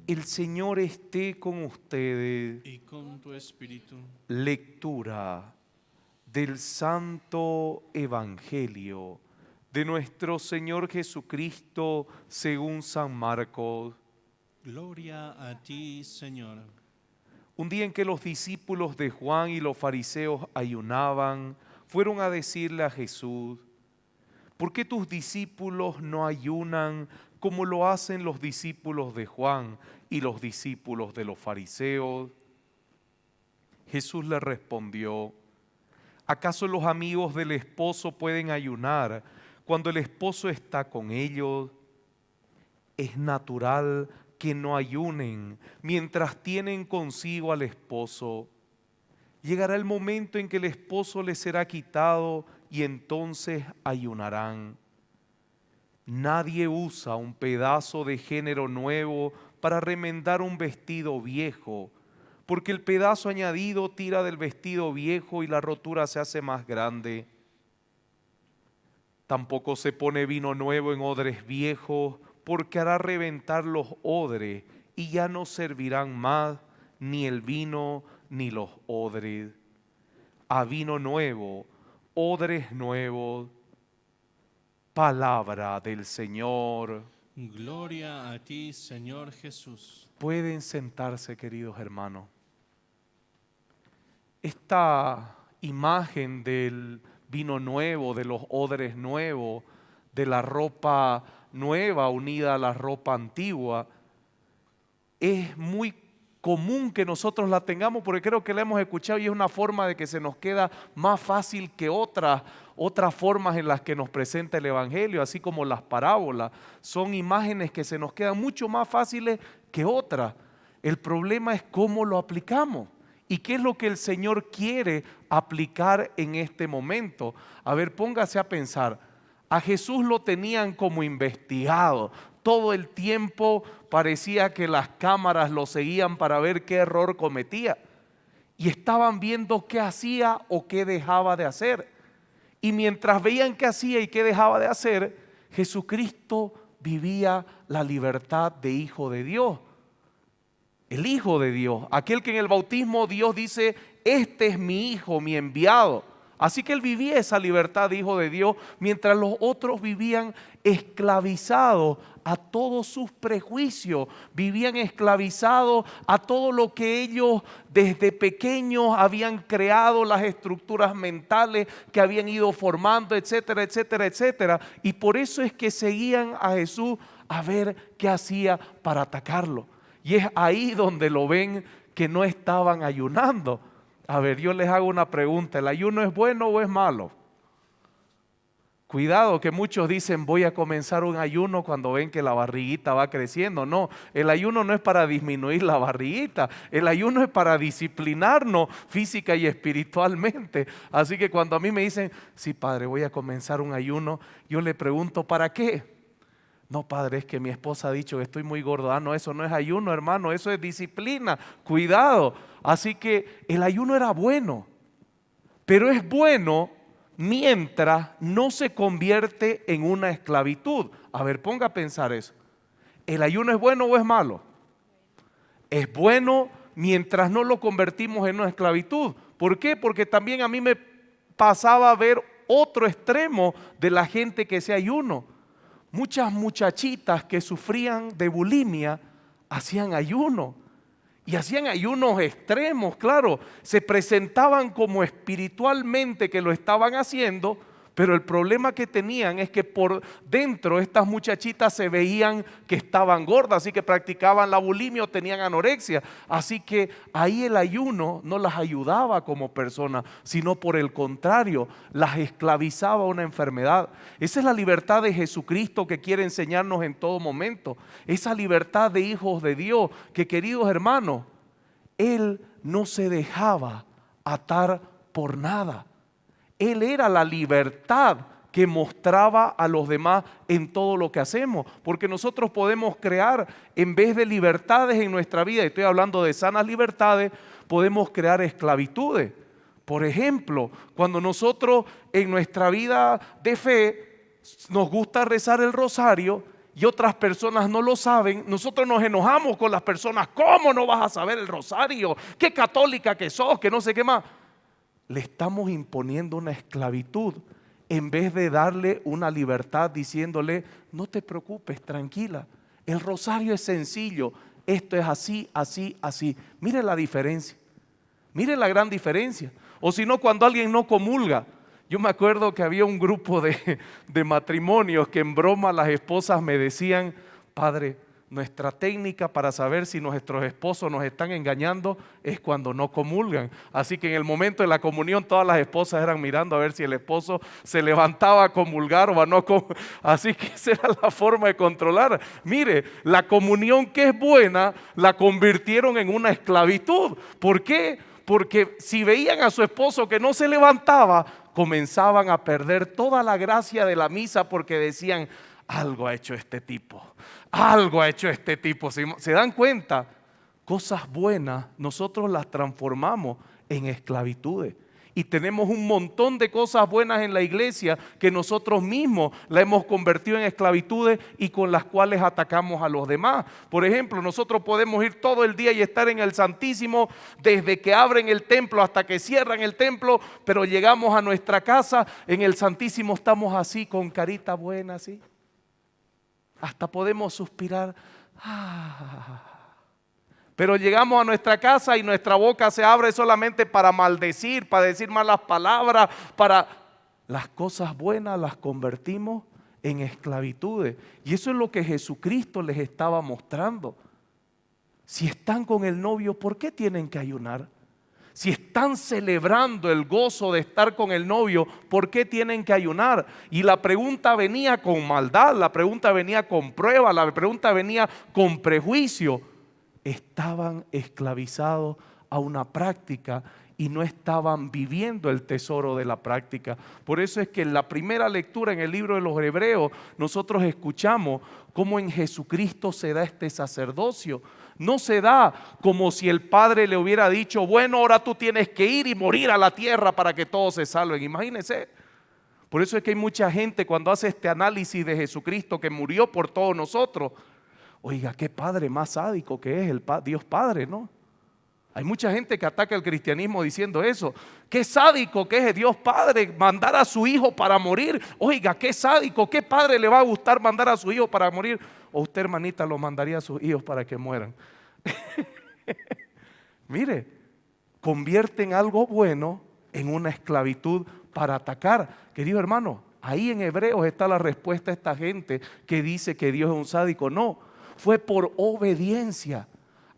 El Señor esté con ustedes. Y con tu espíritu. Lectura del Santo Evangelio de nuestro Señor Jesucristo según San Marcos. Gloria a ti, Señor. Un día en que los discípulos de Juan y los fariseos ayunaban, fueron a decirle a Jesús: ¿por qué tus discípulos no ayunan como lo hacen los discípulos de Juan y los discípulos de los fariseos? Jesús le respondió: ¿acaso los amigos del esposo pueden ayunar cuando el esposo está con ellos? Es natural que no ayunen mientras tienen consigo al esposo. Llegará el momento en que el esposo les será quitado y entonces ayunarán. Nadie usa un pedazo de género nuevo para remendar un vestido viejo, porque el pedazo añadido tira del vestido viejo y la rotura se hace más grande. Tampoco se pone vino nuevo en odres viejos, porque hará reventar los odres y ya no servirán más ni el vino ni los odres. A vino nuevo, odres nuevos. Palabra del Señor. Gloria a ti, Señor Jesús. Pueden sentarse, queridos hermanos. Esta imagen del vino nuevo, de los odres nuevos, de la ropa nueva unida a la ropa antigua, es muy común que nosotros la tengamos, porque creo que la hemos escuchado y es una forma de que se nos queda más fácil que otras formas en las que nos presenta el Evangelio, así como las parábolas. Son imágenes que se nos quedan mucho más fáciles que otras. El problema es cómo lo aplicamos. ¿Y qué es lo que el Señor quiere aplicar en este momento? A ver, póngase a pensar. A Jesús lo tenían como investigado. Todo el tiempo parecía que las cámaras lo seguían para ver qué error cometía. Y estaban viendo qué hacía o qué dejaba de hacer. Y mientras veían qué hacía y qué dejaba de hacer, Jesucristo vivía la libertad de hijo de Dios. El Hijo de Dios, aquel que en el bautismo Dios dice: este es mi Hijo, mi enviado. Así que Él vivía esa libertad de Hijo de Dios, mientras los otros vivían esclavizados a todos sus prejuicios, vivían esclavizados a todo lo que ellos desde pequeños habían creado, las estructuras mentales que habían ido formando, etcétera, etcétera, etcétera. Y por eso es que seguían a Jesús a ver qué hacía para atacarlo. Y es ahí donde lo ven que no estaban ayunando. A ver, yo les hago una pregunta: ¿el ayuno es bueno o es malo? Cuidado, que muchos dicen: voy a comenzar un ayuno cuando ven que la barriguita va creciendo. No, el ayuno no es para disminuir la barriguita, el ayuno es para disciplinarnos física y espiritualmente. Así que cuando a mí me dicen: sí, padre, voy a comenzar un ayuno, yo le pregunto: ¿para qué? No, padre, es que mi esposa ha dicho que estoy muy gordo. Ah, no, eso no es ayuno, hermano, eso es disciplina. Cuidado. Así que el ayuno era bueno, pero es bueno mientras no se convierte en una esclavitud. A ver, ponga a pensar eso. ¿El ayuno es bueno o es malo? Es bueno mientras no lo convertimos en una esclavitud. ¿Por qué? Porque también a mí me pasaba a ver otro extremo de la gente que se ayuno. Muchas muchachitas que sufrían de bulimia hacían ayuno. Y hacían ayunos extremos, claro. Se presentaban como espiritualmente que lo estaban haciendo, pero el problema que tenían es que por dentro estas muchachitas se veían que estaban gordas, así que practicaban la bulimia o tenían anorexia. Así que ahí el ayuno no las ayudaba como personas, sino por el contrario, las esclavizaba a una enfermedad. Esa es la libertad de Jesucristo que quiere enseñarnos en todo momento. Esa libertad de hijos de Dios que, queridos hermanos, Él no se dejaba atar por nada. Él era la libertad que mostraba a los demás en todo lo que hacemos, porque nosotros podemos crear, en vez de libertades en nuestra vida, y estoy hablando de sanas libertades, podemos crear esclavitudes. Por ejemplo, cuando nosotros en nuestra vida de fe nos gusta rezar el rosario y otras personas no lo saben, nosotros nos enojamos con las personas. ¿Cómo no vas a saber el rosario? ¿Qué católica que sos? Que no sé qué más. Le estamos imponiendo una esclavitud en vez de darle una libertad diciéndole, no te preocupes, tranquila. El rosario es sencillo. Esto es así, así, así. Mire la diferencia. Mire la gran diferencia. O si no, cuando alguien no comulga. Yo me acuerdo que había un grupo de matrimonios que en broma las esposas me decían, padre, nuestra técnica para saber si nuestros esposos nos están engañando es cuando no comulgan. Así que en el momento de la comunión todas las esposas eran mirando a ver si el esposo se levantaba a comulgar o a no comulgar. Así que esa era la forma de controlar. Mire, la comunión que es buena la convirtieron en una esclavitud. ¿Por qué? Porque si veían a su esposo que no se levantaba, comenzaban a perder toda la gracia de la misa porque decían, algo ha hecho este tipo, algo ha hecho este tipo. ¿Se dan cuenta? Cosas buenas nosotros las transformamos en esclavitudes. Y tenemos un montón de cosas buenas en la iglesia que nosotros mismos la hemos convertido en esclavitudes y con las cuales atacamos a los demás. Por ejemplo, nosotros podemos ir todo el día y estar en el Santísimo desde que abren el templo hasta que cierran el templo, pero llegamos a nuestra casa, en el Santísimo estamos así con carita buena, así. Hasta podemos suspirar. Pero llegamos a nuestra casa y nuestra boca se abre solamente para maldecir, para decir malas palabras, para las cosas buenas las convertimos en esclavitudes. Y eso es lo que Jesucristo les estaba mostrando. Si están con el novio, ¿por qué tienen que ayunar? Si están celebrando el gozo de estar con el novio, ¿por qué tienen que ayunar? Y la pregunta venía con maldad, la pregunta venía con prueba, la pregunta venía con prejuicio. Estaban esclavizados a una práctica y no estaban viviendo el tesoro de la práctica. Por eso es que en la primera lectura en el libro de los Hebreos nosotros escuchamos cómo en Jesucristo se da este sacerdocio. No se da como si el Padre le hubiera dicho, bueno, ahora tú tienes que ir y morir a la tierra para que todos se salven. Imagínense. Por eso es que hay mucha gente cuando hace este análisis de Jesucristo que murió por todos nosotros. Oiga, qué padre más sádico que es el Dios Padre, ¿no? Hay mucha gente que ataca el cristianismo diciendo eso. Qué sádico que es el Dios Padre mandar a su hijo para morir. Oiga, qué sádico, qué padre le va a gustar mandar a su hijo para morir. O usted, hermanita, lo mandaría a sus hijos para que mueran. Mire, convierten algo bueno en una esclavitud para atacar. Querido hermano, ahí en Hebreos está la respuesta a esta gente que dice que Dios es un sádico. No, fue por obediencia.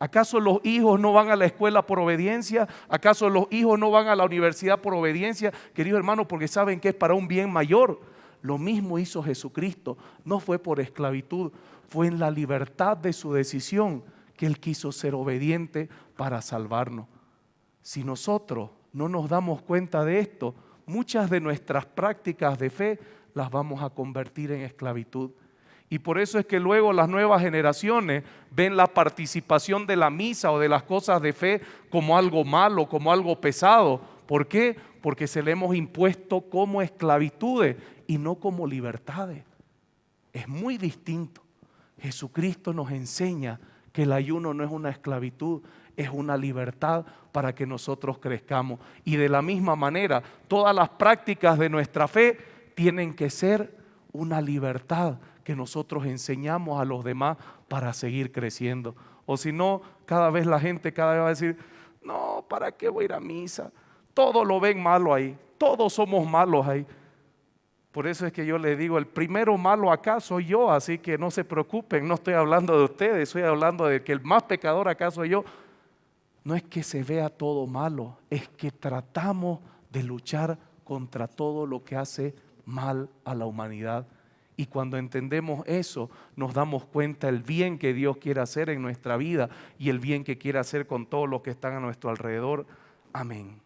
¿Acaso los hijos no van a la escuela por obediencia? ¿Acaso los hijos no van a la universidad por obediencia? Querido hermano, porque saben que es para un bien mayor. Lo mismo hizo Jesucristo. No fue por esclavitud, fue en la libertad de su decisión que Él quiso ser obediente para salvarnos. Si nosotros no nos damos cuenta de esto, muchas de nuestras prácticas de fe las vamos a convertir en esclavitud. Y por eso es que luego las nuevas generaciones ven la participación de la misa o de las cosas de fe como algo malo, como algo pesado. ¿Por qué? Porque se le hemos impuesto como esclavitudes y no como libertades. Es muy distinto. Jesucristo nos enseña que el ayuno no es una esclavitud, es una libertad para que nosotros crezcamos. Y de la misma manera, todas las prácticas de nuestra fe tienen que ser una libertad que nosotros enseñamos a los demás para seguir creciendo. O si no, cada vez la gente va a decir, no, ¿para qué voy a ir a misa? Todo lo ven malo ahí, todos somos malos ahí. Por eso es que yo les digo, el primero malo acá soy yo, así que no se preocupen, no estoy hablando de ustedes, estoy hablando de que el más pecador acá soy yo. No es que se vea todo malo, es que tratamos de luchar contra todo lo que hace mal a la humanidad. Y cuando entendemos eso, nos damos cuenta del bien que Dios quiere hacer en nuestra vida y el bien que quiere hacer con todos los que están a nuestro alrededor. Amén.